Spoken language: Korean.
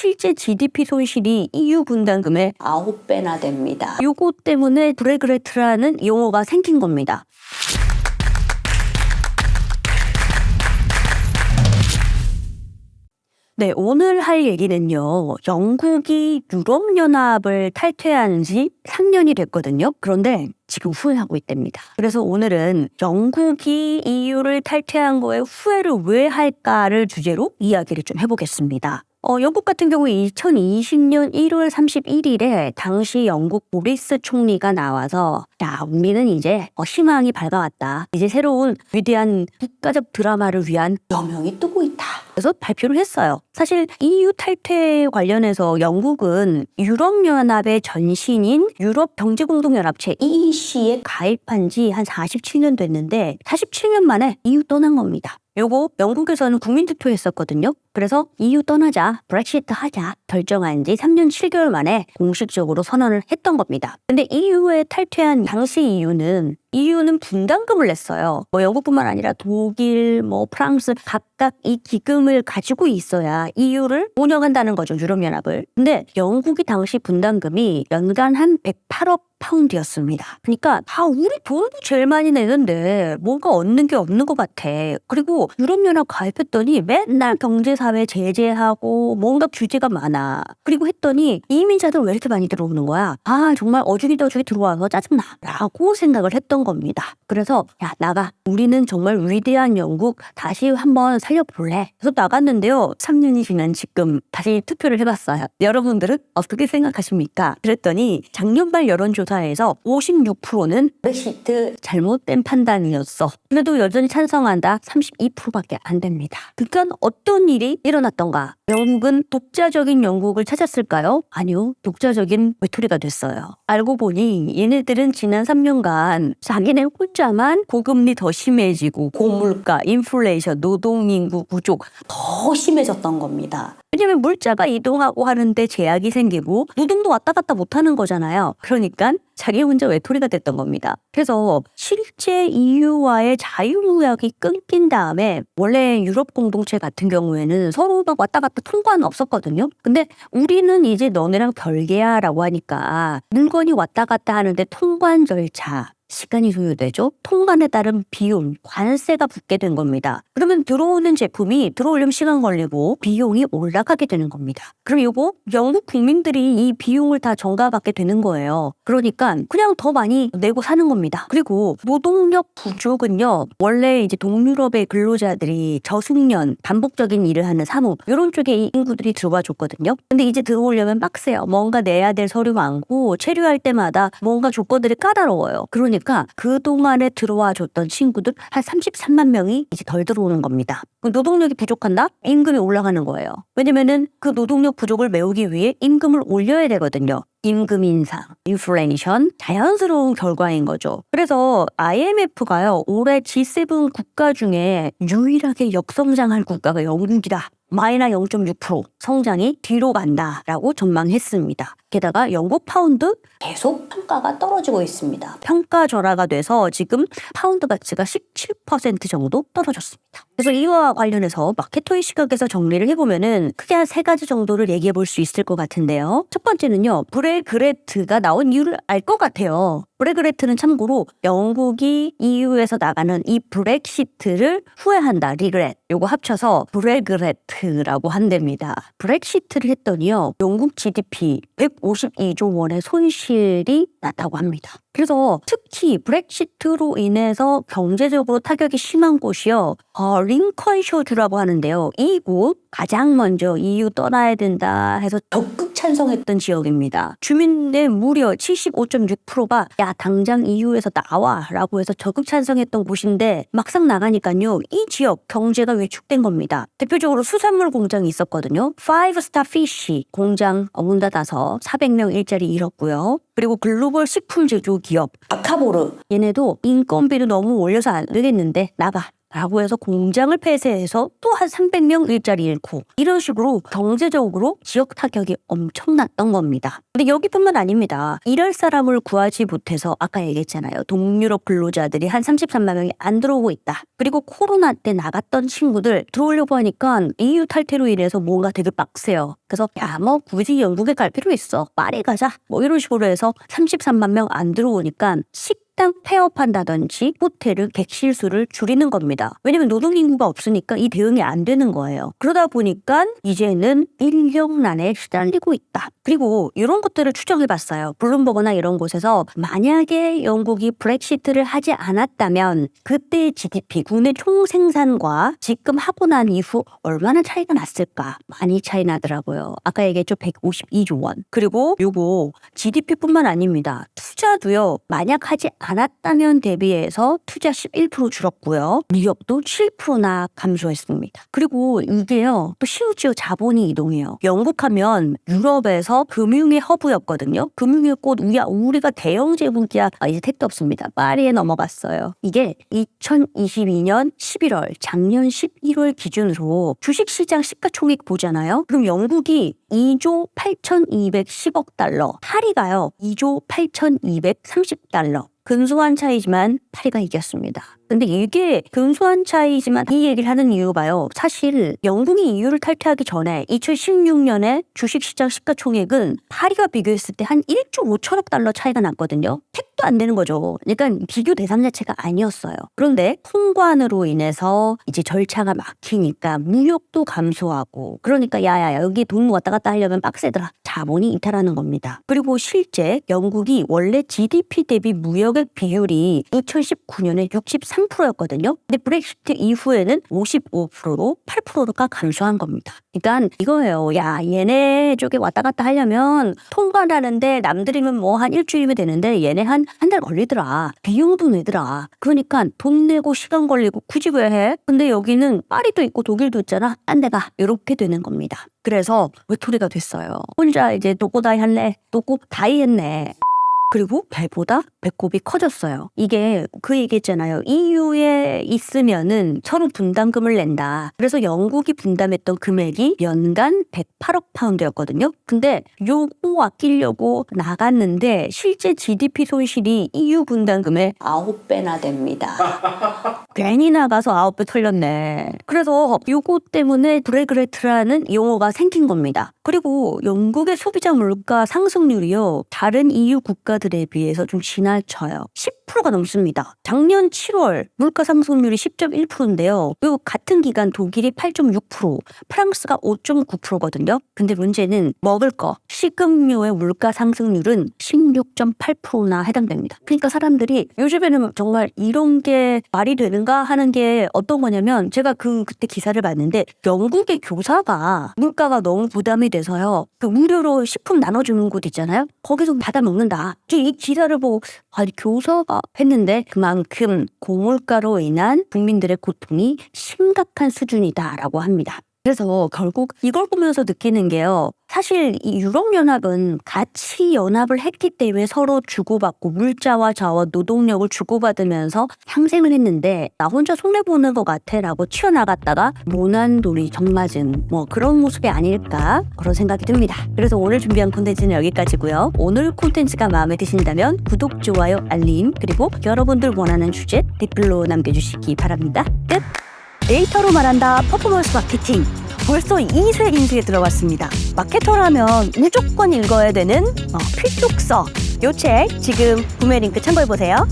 실제 GDP 손실이 EU 분담금의 9배나 됩니다. 요거 때문에 브렉그레트라는 용어가 생긴 겁니다. 네, 오늘 할 얘기는요. 영국이 유럽연합을 탈퇴한 지 3년이 됐거든요. 그런데 지금 후회하고 있답니다. 그래서 오늘은 영국이 EU를 탈퇴한 거에 후회를 왜 할까를 주제로 이야기를 좀 해보겠습니다. 영국 같은 경우에 2020년 1월 31일에 당시 영국 보리스 총리가 나와서 야, 우리는 이제 희망이 밝아왔다. 이제 새로운 위대한 국가적 드라마를 위한 여명이 뜨고 있다. 그래서 발표를 했어요. 사실 EU 탈퇴 관련해서 영국은 유럽연합의 전신인 유럽경제공동연합체 EEC에 가입한 지 한 47년 됐는데 47년 만에 EU 떠난 겁니다. 요거 영국에서는 국민투표했었거든요. 그래서 EU 떠나자, 브렉시트 하자 결정한 지 3년 7개월 만에 공식적으로 선언을 했던 겁니다. 근데 EU에 탈퇴한 당시 EU는 분담금을 냈어요. 영국뿐만 아니라 독일, 프랑스 각각 이 기금을 가지고 있어야 EU를 운영한다는 거죠, 유럽연합을. 근데 영국이 당시 분담금이 연간 한 108억 파운드였습니다. 그러니까 우리 돈도 제일 많이 내는데 뭔가 얻는 게 없는 것 같아. 그리고 유럽연합 가입했더니 맨날 경제사회 제재하고 뭔가 규제가 많아. 그리고 했더니 이민자들 왜 이렇게 많이 들어오는 거야? 정말 어죽이더죽이 들어와서 짜증나 라고 생각을 했던 겁니다. 그래서 야, 나가. 우리는 정말 위대한 영국 다시 한번 살려볼래. 그래서 나갔는데요. 3년이 지난 지금 다시 투표를 해봤어요. 여러분들은 어떻게 생각하십니까? 그랬더니 작년 말 여론조사에서 56%는 브렉시트 잘못된 판단이었어. 그래도 여전히 찬성한다 32%밖에 안 됩니다. 그러니까 어떤 일이 일어났던가? 영국은 독자적인 영국을 찾았을까요? 아니요. 독자적인 외톨이가 됐어요. 알고 보니 얘네들은 지난 3년간 자기네 혼자만 고금리 더 심해지고 고물가, 인플레이션, 노동인구 구조 더 심해졌던 겁니다. 왜냐면 물자가 이동하고 하는데 제약이 생기고 노동도 왔다 갔다 못하는 거잖아요. 그러니까 자기 혼자 외톨이가 됐던 겁니다. 그래서 실제 EU와의 자유무역이 끊긴 다음에 원래 유럽 공동체 같은 경우에는 서로 막 왔다 갔다 통과는 없었거든요. 근데 우리는 이제 너네랑 별개야 라고 하니까 물건이 왔다 갔다 하는데 통관 절차 시간이 소요되죠. 통관에 따른 비용, 관세가 붙게 된 겁니다. 그러면 들어오는 제품이 들어오려면 시간 걸리고 비용이 올라가게 되는 겁니다. 그럼 이거 영국 국민들이 이 비용을 다 전가받게 되는 거예요. 그러니까 그냥 더 많이 내고 사는 겁니다. 그리고 노동력 부족은요. 원래 이제 동유럽의 근로자들이 저숙련, 반복적인 일을 하는 사무 이런 쪽에 이 인구들이 들어와 줬거든요. 근데 이제 들어오려면 빡세요. 뭔가 내야 될 서류 많고 체류할 때마다 뭔가 조건들이 까다로워요. 그러니까 그동안에 들어와 줬던 친구들 한 33만 명이 이제 덜 들어오는 겁니다. 노동력이 부족한다? 임금이 올라가는 거예요. 왜냐면은 그 노동력 부족을 메우기 위해 임금을 올려야 되거든요. 임금 인상, 인플레이션, 자연스러운 결과인 거죠. 그래서 IMF가요, 올해 G7 국가 중에 유일하게 역성장할 국가가 영국이다. 마이너스 0.6% 성장이 뒤로 간다라고 전망했습니다. 게다가 영국 파운드 계속 평가가 떨어지고 있습니다. 평가 절하가 돼서 지금 파운드 가치가 17% 정도 떨어졌습니다. 그래서 이와 관련해서 마케터의 시각에서 정리를 해보면은 크게 한 3가지 정도를 얘기해 볼 수 있을 것 같은데요. 첫 번째는요. 브렉그레트가 나온 이유를 알 것 같아요. 브렉그레트는 참고로 영국이 EU에서 나가는 이 브렉시트를 후회한다. 리그렛. 요거 합쳐서 브렉그레트라고 한답니다. 브렉시트를 했더니요. 영국 GDP 152조 원의 손실이 났다고 합니다. 그래서 특히 브렉시트로 인해서 경제적으로 타격이 심한 곳이요. 링컨셔주라고 하는데요. 이곳 가장 먼저 EU 떠나야 된다 해서 적극 찬성했던 지역입니다. 주민의 무려 75.6%가 야 당장 EU에서 나와 라고 해서 적극 찬성했던 곳인데 막상 나가니까요. 이 지역 경제가 위축된 겁니다. 대표적으로 수산물 공장이 있었거든요. 5스타 피쉬 공장 문 닫아서 400명 일자리 잃었고요. 그리고 글로벌 식품 제조 기업 아카보르 얘네도 인건비를 너무 올려서 안 되겠는데 나가. 라고 해서 공장을 폐쇄해서 또 한 300명 일자리 잃고 이런 식으로 경제적으로 지역 타격이 엄청났던 겁니다. 근데 여기뿐만 아닙니다. 일할 사람을 구하지 못해서 아까 얘기했잖아요. 동유럽 근로자들이 한 33만 명이 안 들어오고 있다. 그리고 코로나 때 나갔던 친구들 들어오려고 하니까 EU 탈퇴로 인해서 뭔가 되게 빡세요. 그래서 야 뭐 굳이 영국에 갈 필요 있어. 파리 가자. 뭐 이런 식으로 해서 33만 명 안 들어오니까 식당 폐업한다든지 호텔을 객실 수를 줄이는 겁니다. 왜냐면 노동인구가 없으니까 이 대응이 안 되는 거예요. 그러다 보니까 이제는 인력난에 시달리고 있다. 그리고 이런 것들을 추정해봤어요. 블룸버그나 이런 곳에서 만약에 영국이 브렉시트를 하지 않았다면 그때 GDP, 국내 총생산과 지금 하고 난 이후 얼마나 차이가 났을까? 많이 차이 나더라고요. 아까 얘기했죠. 152조 원. 그리고 요거 GDP뿐만 아닙니다. 투자도요. 만약 하지 않았다면 대비해서 투자 11% 줄었고요. 무역도 7%나 감소했습니다. 그리고 이게요. 또 심지어 자본이 이동해요. 영국 하면 유럽에서 금융의 허브였거든요. 금융의 꽃 우리가 대영 제국이야. 이제 택도 없습니다. 파리에 넘어갔어요. 이게 2022년 11월 작년 11월 기준으로 주식시장 시가총액 보잖아요. 그럼 영국이 2조 8,210억 달러, 파리가요 2조 8,230달러. 근소한 차이지만 파리가 이겼습니다. 근데 이게 근소한 차이지만 이 얘기를 하는 이유가요. 사실 영국이 EU를 탈퇴하기 전에 2016년에 주식시장 시가총액은 파리가 비교했을 때 한 1조 5천억 달러 차이가 났거든요. 택도 안 되는 거죠. 그러니까 비교 대상 자체가 아니었어요. 그런데 통관으로 인해서 이제 절차가 막히니까 무역도 감소하고 그러니까 야야야 여기 돈 왔다 갔다 하려면 빡세더라. 자본이 이탈하는 겁니다. 그리고 실제 영국이 원래 GDP 대비 무역액 비율이 2019년에 63%였거든요. 근데 브렉시트 이후에는 55%로 8%가 감소한 겁니다. 그러니까 이거예요. 야 얘네 쪽에 왔다 갔다 하려면 통관하는데 남들이면 뭐 한 일주일이면 되는데 얘네 한 달 걸리더라. 비용도 내더라. 그러니까 돈 내고 시간 걸리고 굳이 왜 해? 근데 여기는 파리도 있고 독일도 있잖아. 딴 데가 이렇게 되는 겁니다. 그래서 외톨이가 됐어요. 혼자 이제 노고다이 할래? 노고 다이 했네. 그리고 배보다 배꼽이 커졌어요. 이게 그 얘기했잖아요. EU에 있으면은 서로 분담금을 낸다. 그래서 영국이 분담했던 금액이 연간 108억 파운드였거든요. 근데 요거 아끼려고 나갔는데 실제 GDP 손실이 EU 분담금의 9배나 됩니다. 괜히 나가서 9배 털렸네. 그래서 요거 때문에 브렉시트라는 용어가 생긴 겁니다. 그리고 영국의 소비자 물가 상승률이요. 다른 EU 국가들에 비해서 좀 지나쳐요. 10%가 넘습니다. 작년 7월 물가 상승률이 10.1%인데요. 그리고 같은 기간 독일이 8.6%, 프랑스가 5.9%거든요. 근데 문제는 먹을 거, 식음료의 물가 상승률은 16.8%나 해당됩니다. 그러니까 사람들이 요즘에는 정말 이런 게 말이 되는가 하는 게 어떤 거냐면 제가 그때 기사를 봤는데 영국의 교사가 물가가 너무 부담이 돼서요. 그 무료로 식품 나눠주는 곳 있잖아요. 거기서 받아 먹는다. 이 기사를 보고 아니 교사가 했는데 그만큼 고물가로 인한 국민들의 고통이 심각한 수준이다라고 합니다. 그래서 결국 이걸 보면서 느끼는 게요. 사실 이 유럽연합은 같이 연합을 했기 때문에 서로 주고받고 물자와 자원, 노동력을 주고받으면서 상생을 했는데 나 혼자 손해보는 것 같아 라고 튀어나갔다가 모난돌이 정맞은 뭐 그런 모습이 아닐까 그런 생각이 듭니다. 그래서 오늘 준비한 콘텐츠는 여기까지고요. 오늘 콘텐츠가 마음에 드신다면 구독, 좋아요, 알림 그리고 여러분들 원하는 주제 댓글로 남겨주시기 바랍니다. 끝! 데이터로 말한다 퍼포먼스 마케팅 벌써 2세 인수에 들어왔습니다. 마케터라면 무조건 읽어야 되는 필독서 요 책 지금 구매 링크 참고해보세요.